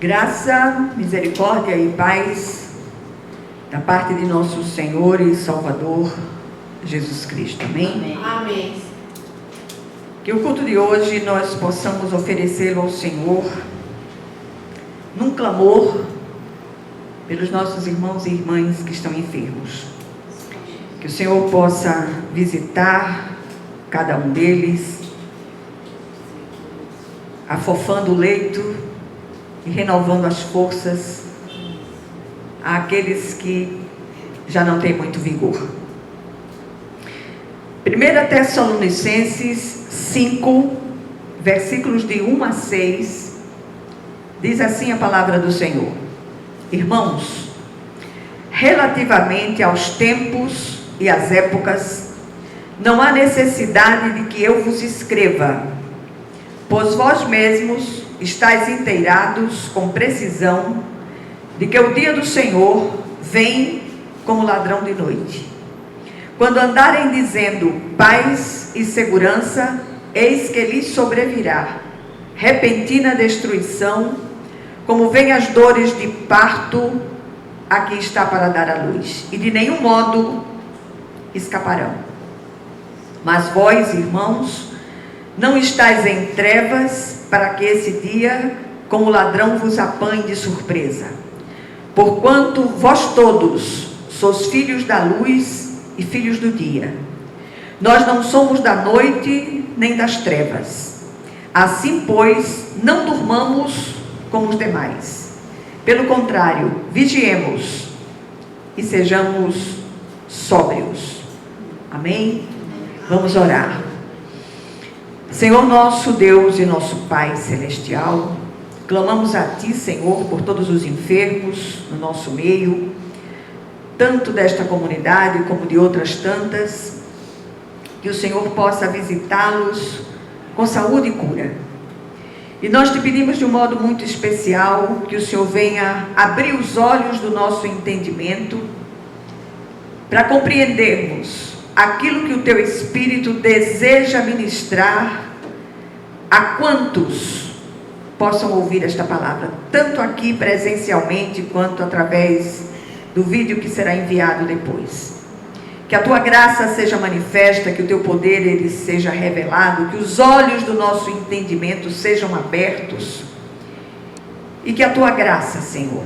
Graça, misericórdia e paz da parte de nosso Senhor e Salvador Jesus Cristo. Amém? Amém. Que o culto de hoje nós possamos oferecê-lo ao Senhor num clamor pelos nossos irmãos e irmãs que estão enfermos. Que o Senhor possa visitar cada um deles, afofando o leito e renovando as forças àqueles que já não têm muito vigor. 1 Tessalonicenses 5, versículos de 1 a 6, diz assim a palavra do Senhor: Irmãos, relativamente aos tempos e às épocas, não há necessidade de que eu vos escreva, pois vós mesmos estáis inteirados com precisão de que o dia do Senhor vem como ladrão de noite. Quando andarem dizendo paz e segurança, eis que lhes sobrevirá repentina destruição, como vêm as dores de parto a que está para dar à luz, e de nenhum modo escaparão. Mas vós, irmãos, não estáis em trevas, para que esse dia, como ladrão, vos apanhe de surpresa. Porquanto vós todos sois filhos da luz e filhos do dia. Nós não somos da noite nem das trevas. Assim, pois, não durmamos como os demais. Pelo contrário, vigiemos e sejamos sóbrios. Amém? Vamos orar. Senhor nosso Deus e nosso Pai Celestial, clamamos a Ti, Senhor, por todos os enfermos no nosso meio, tanto desta comunidade como de outras tantas, que o Senhor possa visitá-los com saúde e cura. E nós Te pedimos de um modo muito especial que o Senhor venha abrir os olhos do nosso entendimento para compreendermos aquilo que o Teu Espírito deseja ministrar a quantos possam ouvir esta palavra, tanto aqui presencialmente, quanto através do vídeo que será enviado depois. Que a Tua graça seja manifesta, que o Teu poder ele seja revelado, que os olhos do nosso entendimento sejam abertos, e que a Tua graça, Senhor,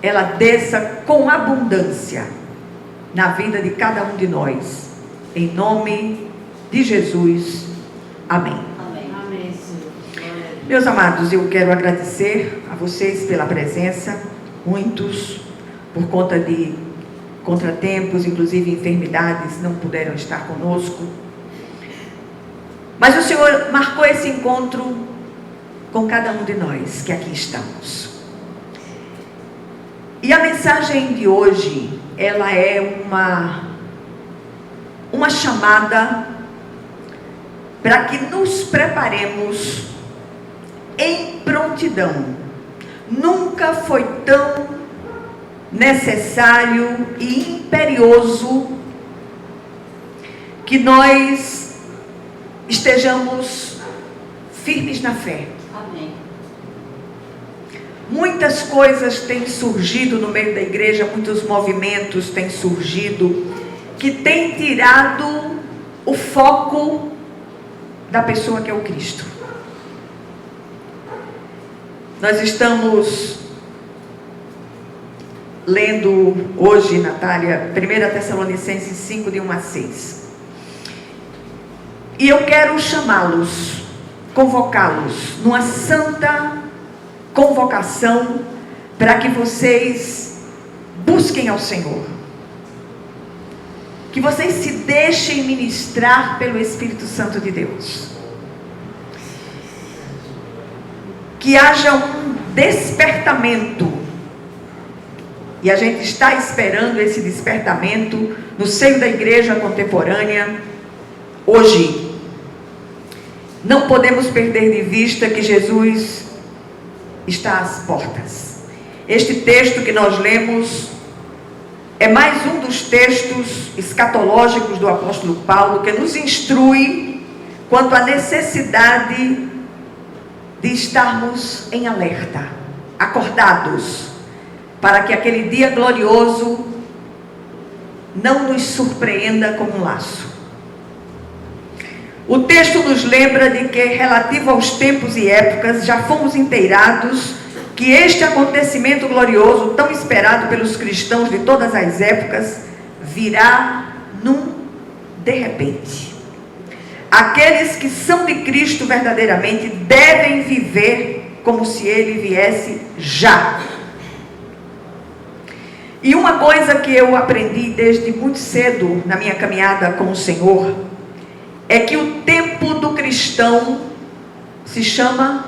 ela desça com abundância na vida de cada um de nós, em nome de Jesus, amém. Amém, Senhor. Meus amados, eu quero agradecer a vocês pela presença, muitos, por conta de contratempos, inclusive enfermidades, não puderam estar conosco, mas o Senhor marcou esse encontro com cada um de nós que aqui estamos. E a mensagem de hoje, ela é uma chamada para que nos preparemos em prontidão. Nunca foi tão necessário e imperioso que nós estejamos firmes na fé. Amém. Muitas coisas têm surgido no meio da igreja, muitos movimentos têm surgido que têm tirado o foco da pessoa que é o Cristo. Nós estamos lendo hoje, Natália, 1 Tessalonicenses 5, de 1 a 6. E eu quero chamá-los, convocá-los numa santa convocação para que vocês busquem ao Senhor, que vocês se deixem ministrar pelo Espírito Santo de Deus, que haja um despertamento, e a gente está esperando esse despertamento no seio da igreja contemporânea hoje. Não podemos perder de vista que Jesus está às portas. Este texto que nós lemos é mais um dos textos escatológicos do apóstolo Paulo, que nos instrui quanto à necessidade de estarmos em alerta. acordados, para que aquele dia glorioso não nos surpreenda como um laço. O texto nos lembra de que, relativo aos tempos e épocas, já fomos inteirados que este acontecimento glorioso, tão esperado pelos cristãos de todas as épocas, virá num de repente. Aqueles que são de Cristo verdadeiramente devem viver como se ele viesse já. E uma coisa que eu aprendi desde muito cedo na minha caminhada com o Senhor é que o tempo do cristão se chama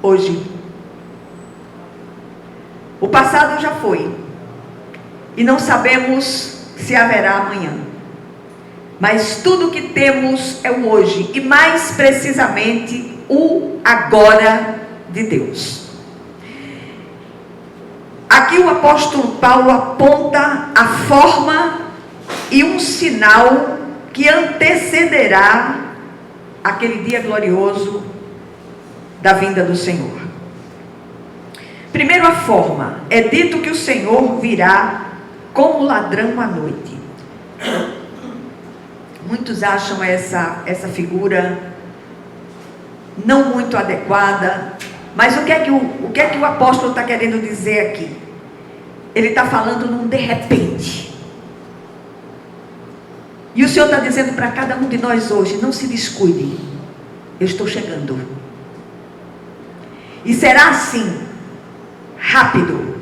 hoje. O passado já foi e não sabemos se haverá amanhã. Mas tudo que temos é o hoje, e mais precisamente o agora de Deus. Aqui o apóstolo Paulo aponta a forma e um sinal que antecederá aquele dia glorioso da vinda do Senhor. Primeiro, a forma. É dito que o Senhor virá como ladrão à noite. Muitos acham essa figura não muito adequada, mas o que é que o apóstolo está querendo dizer aqui? Ele está falando num de repente. E o Senhor está dizendo para cada um de nós hoje: não se descuide, eu estou chegando. E será assim, rápido.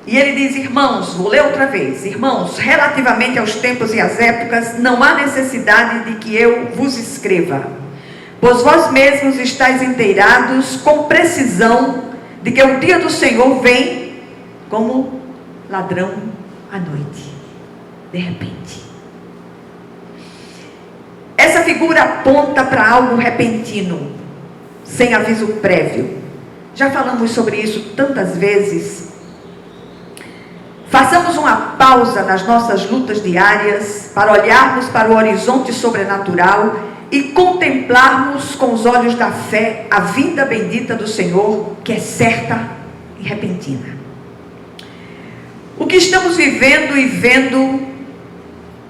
E ele diz: irmãos, vou ler outra vez: irmãos, relativamente aos tempos e às épocas, não há necessidade de que eu vos escreva, pois vós mesmos estáis inteirados com precisão de que o dia do Senhor vem como ladrão à noite, de repente. Essa figura aponta para algo repentino, sem aviso prévio. Já falamos sobre isso tantas vezes. Façamos uma pausa nas nossas lutas diárias para olharmos para o horizonte sobrenatural e contemplarmos com os olhos da fé a vinda bendita do Senhor, que é certa e repentina. O que estamos vivendo e vendo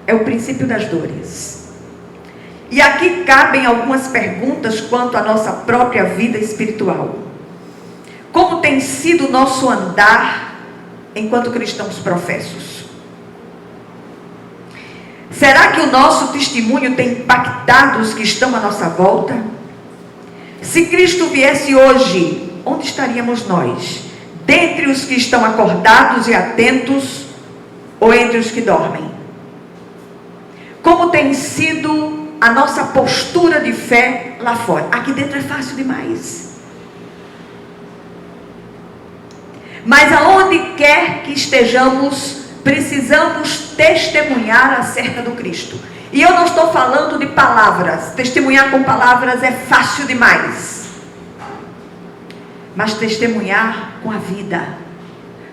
é o princípio das dores. E aqui cabem algumas perguntas quanto à nossa própria vida espiritual. Como tem sido o nosso andar enquanto cristãos professos? Será que o nosso testemunho tem impactado os que estão à nossa volta? Se Cristo viesse hoje, onde estaríamos nós? Dentre os que estão acordados e atentos, ou entre os que dormem? Como tem sido a nossa postura de fé lá fora? Aqui dentro é fácil demais. Mas aonde quer que estejamos, precisamos testemunhar acerca do Cristo. E eu não estou falando de palavras. Testemunhar com palavras é fácil demais. Mas testemunhar com a vida,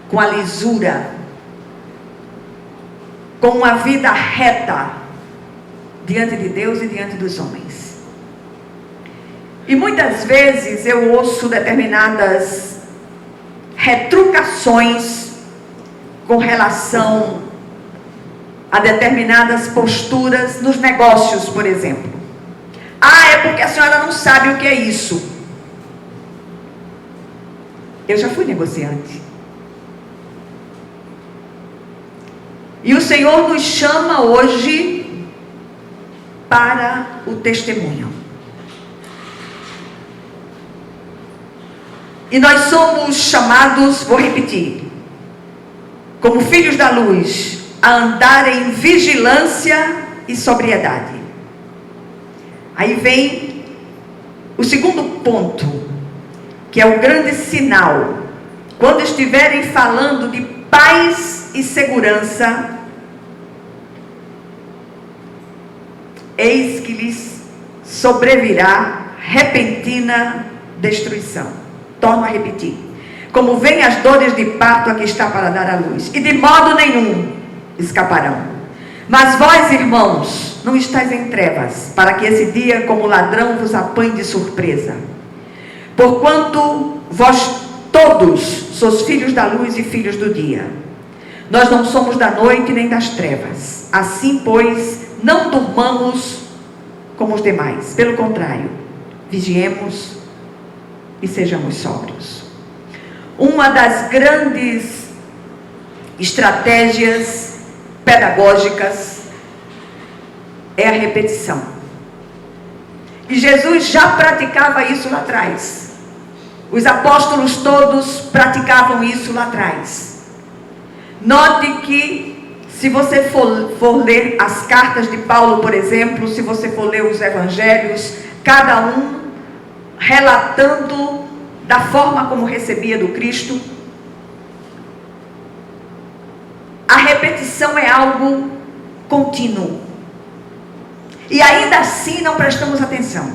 com a lisura, com uma vida reta diante de Deus e diante dos homens. E muitas vezes eu ouço determinadas retrucações com relação a determinadas posturas nos negócios, por exemplo. Ah, é porque a senhora não sabe o que é isso. Eu já fui negociante. E o Senhor nos chama hoje para o testemunho. E nós somos chamados, vou repetir, como filhos da luz, a andar em vigilância e sobriedade. Aí vem o segundo ponto, que é o grande sinal. Quando estiverem falando de paz e segurança, eis que lhes sobrevirá repentina destruição. Torno a repetir: como vêm as dores de parto a que está para dar à luz, e de modo nenhum escaparão. Mas vós, irmãos, não estáis em trevas, para que esse dia como ladrão vos apanhe de surpresa. Porquanto vós todos sois filhos da luz e filhos do dia. Nós não somos da noite nem das trevas. Assim, pois, não durmamos como os demais. Pelo contrário, vigiemos e sejamos sóbrios. Uma das grandes estratégias pedagógicas é a repetição. E Jesus já praticava isso lá atrás. Os apóstolos todos praticavam isso lá atrás. Note que, se você for ler as cartas de Paulo, por exemplo, se você for ler os evangelhos, cada um relatando da forma como recebia do Cristo, a repetição é algo contínuo. E ainda assim não prestamos atenção.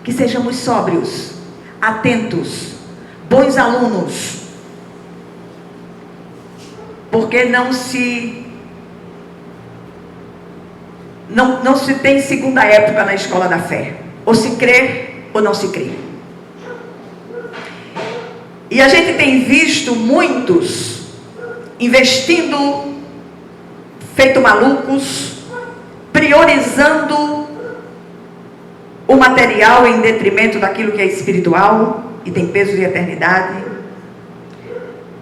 Que sejamos sóbrios, atentos, bons alunos. Porque não se tem segunda época na escola da fé. Ou se crê ou não se crê. E a gente tem visto muitos investindo feito malucos, priorizando o material em detrimento daquilo que é espiritual e tem peso de eternidade.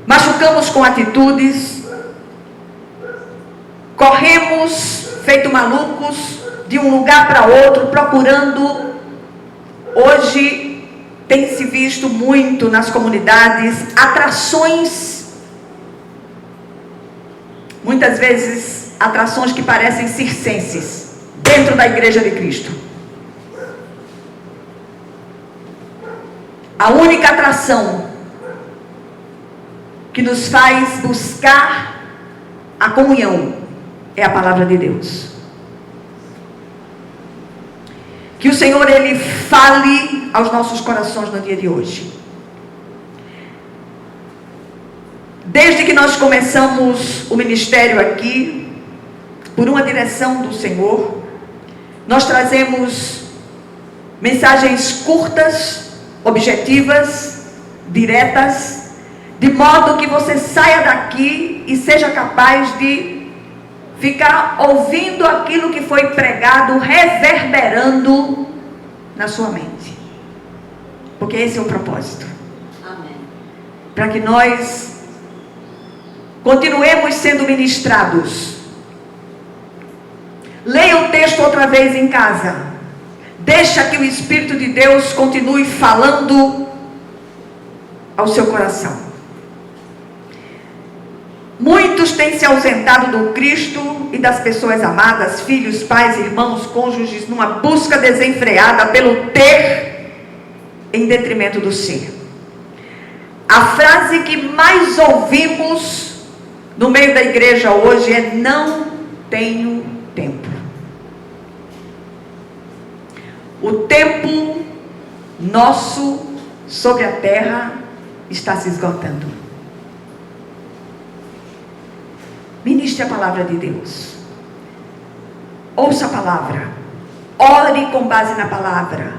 Machucamos com atitudes, corremos feito malucos de um lugar para outro, procurando. Hoje tem se visto muito nas comunidades atrações, muitas vezes atrações que parecem circenses dentro da Igreja de Cristo. A única atração que nos faz buscar a comunhão é a palavra de Deus. Que o Senhor, Ele fale aos nossos corações no dia de hoje. Desde que nós começamos o ministério aqui, por uma direção do Senhor, nós trazemos mensagens curtas, objetivas, diretas, de modo que você saia daqui e seja capaz de ficar ouvindo aquilo que foi pregado, reverberando na sua mente. Porque esse é o propósito. Amém. Para que nós continuemos sendo ministrados. Leia o texto outra vez em casa. Deixa que o Espírito de Deus continue falando ao seu coração. Muitos têm se ausentado do Cristo e das pessoas amadas, filhos, pais, irmãos, cônjuges, numa busca desenfreada pelo ter em detrimento do ser. A frase que mais ouvimos no meio da igreja hoje é: não tenho tempo. O tempo nosso sobre a terra está se esgotando. Ministre a palavra de Deus. Ouça a palavra. Ore com base na palavra.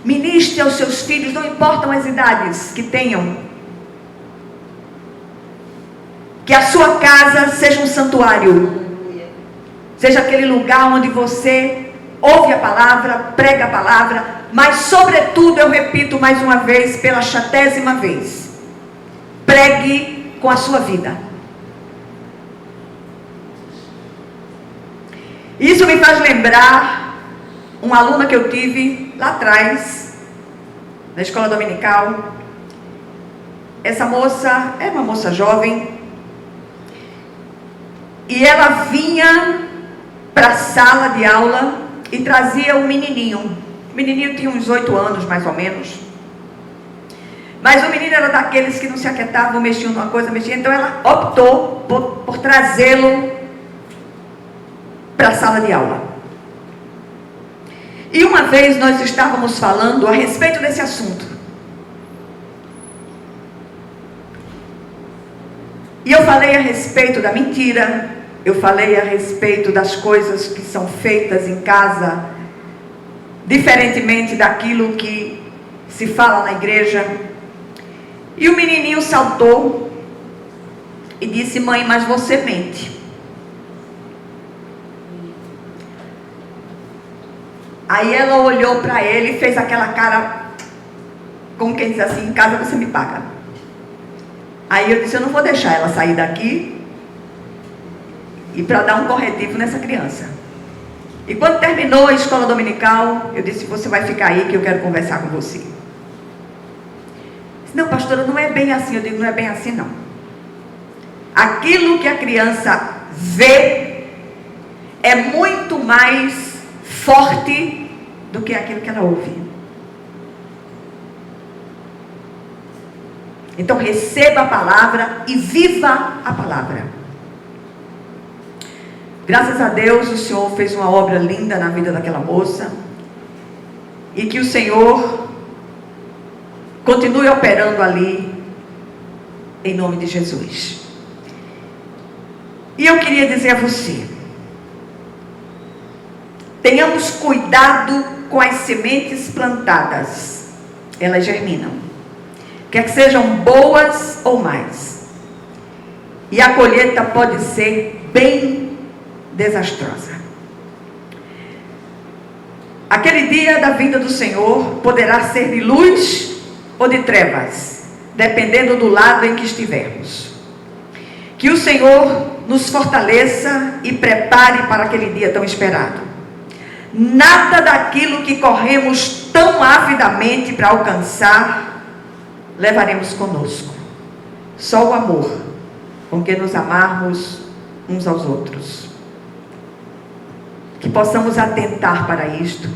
Ministre aos seus filhos, não importam as idades que tenham. Que a sua casa seja um santuário. Seja aquele lugar onde você ouve a palavra, prega a palavra, mas sobretudo, eu repito mais uma vez, pela 100ª vez, pregue com a sua vida. Isso me faz lembrar uma aluna que eu tive lá atrás, na escola dominical. Essa moça é uma moça jovem, e ela vinha para a sala de aula e trazia um menininho. O menininho tinha uns 8 anos, mais ou menos. Mas o menino era daqueles que não se aquietavam, mexiam numa coisa, mexiam. Então ela optou por trazê-lo para a sala de aula. E uma vez nós estávamos falando a respeito desse assunto. E eu falei a respeito da mentira, eu falei a respeito das coisas que são feitas em casa, diferentemente daquilo que se fala na igreja. E o menininho saltou e disse: mãe, mas você mente. Aí ela olhou para ele e fez aquela cara, como quem diz assim: em casa você me paga. Aí eu disse: eu não vou deixar ela sair daqui e para dar um corretivo nessa criança. E quando terminou a escola dominical, eu disse: você vai ficar aí que eu quero conversar com você. Disse: não, pastora, não é bem assim. Eu digo: não é bem assim não. Aquilo que a criança vê é muito mais forte do que aquilo que ela ouve. Então receba a palavra e viva a palavra. Graças a Deus o Senhor fez uma obra linda na vida daquela moça. E que o Senhor continue operando ali, em nome de Jesus. E eu queria dizer a você: tenhamos cuidado com as sementes plantadas. Elas germinam, quer que sejam boas ou mais. E a colheita pode ser bem desastrosa. Aquele dia da vinda do Senhor poderá ser de luz ou de trevas, dependendo do lado em que estivermos. Que o Senhor nos fortaleça e prepare para aquele dia tão esperado. Nada daquilo que corremos tão avidamente para alcançar levaremos conosco. Só o amor com que nos amarmos uns aos outros. Que possamos atentar para isto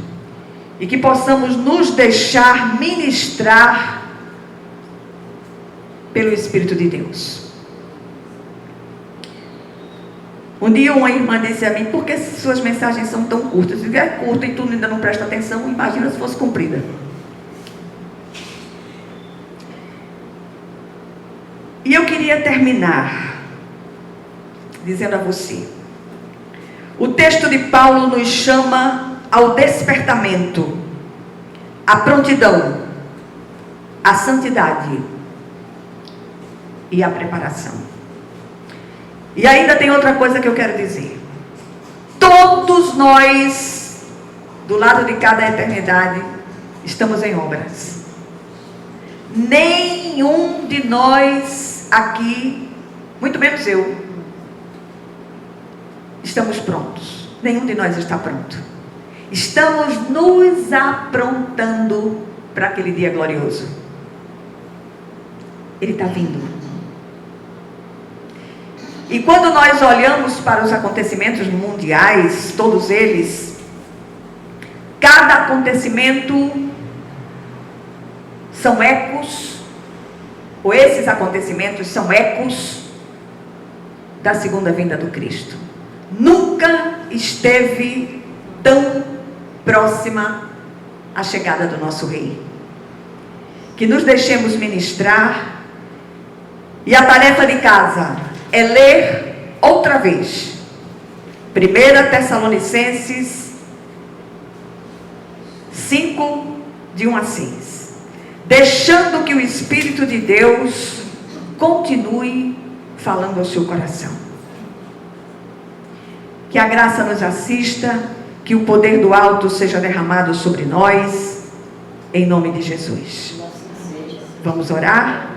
e que possamos nos deixar ministrar pelo Espírito de Deus. Um dia uma irmã disse a mim: por que suas mensagens são tão curtas? Eu digo: é curta e tu ainda não presta atenção, imagina se fosse comprida. E eu queria terminar dizendo a você: o texto de Paulo nos chama ao despertamento, à prontidão, à santidade e à preparação. E ainda tem outra coisa que eu quero dizer. Todos nós, do lado de cada eternidade, estamos em obras. Nenhum de nós aqui, muito menos eu, estamos prontos. Nenhum de nós está pronto. Estamos nos aprontando para aquele dia glorioso. Ele está vindo. E quando nós olhamos para os acontecimentos mundiais, todos eles, cada acontecimento são ecos, ou esses acontecimentos são ecos da segunda vinda do Cristo. Nunca esteve tão próxima a chegada do nosso Rei. Que nos deixemos ministrar. E a tarefa de casa é ler outra vez 1 Tessalonicenses 5, de 1 a 6. Deixando que o Espírito de Deus continue falando ao seu coração. Que a graça nos assista, que o poder do alto seja derramado sobre nós, em nome de Jesus. Vamos orar?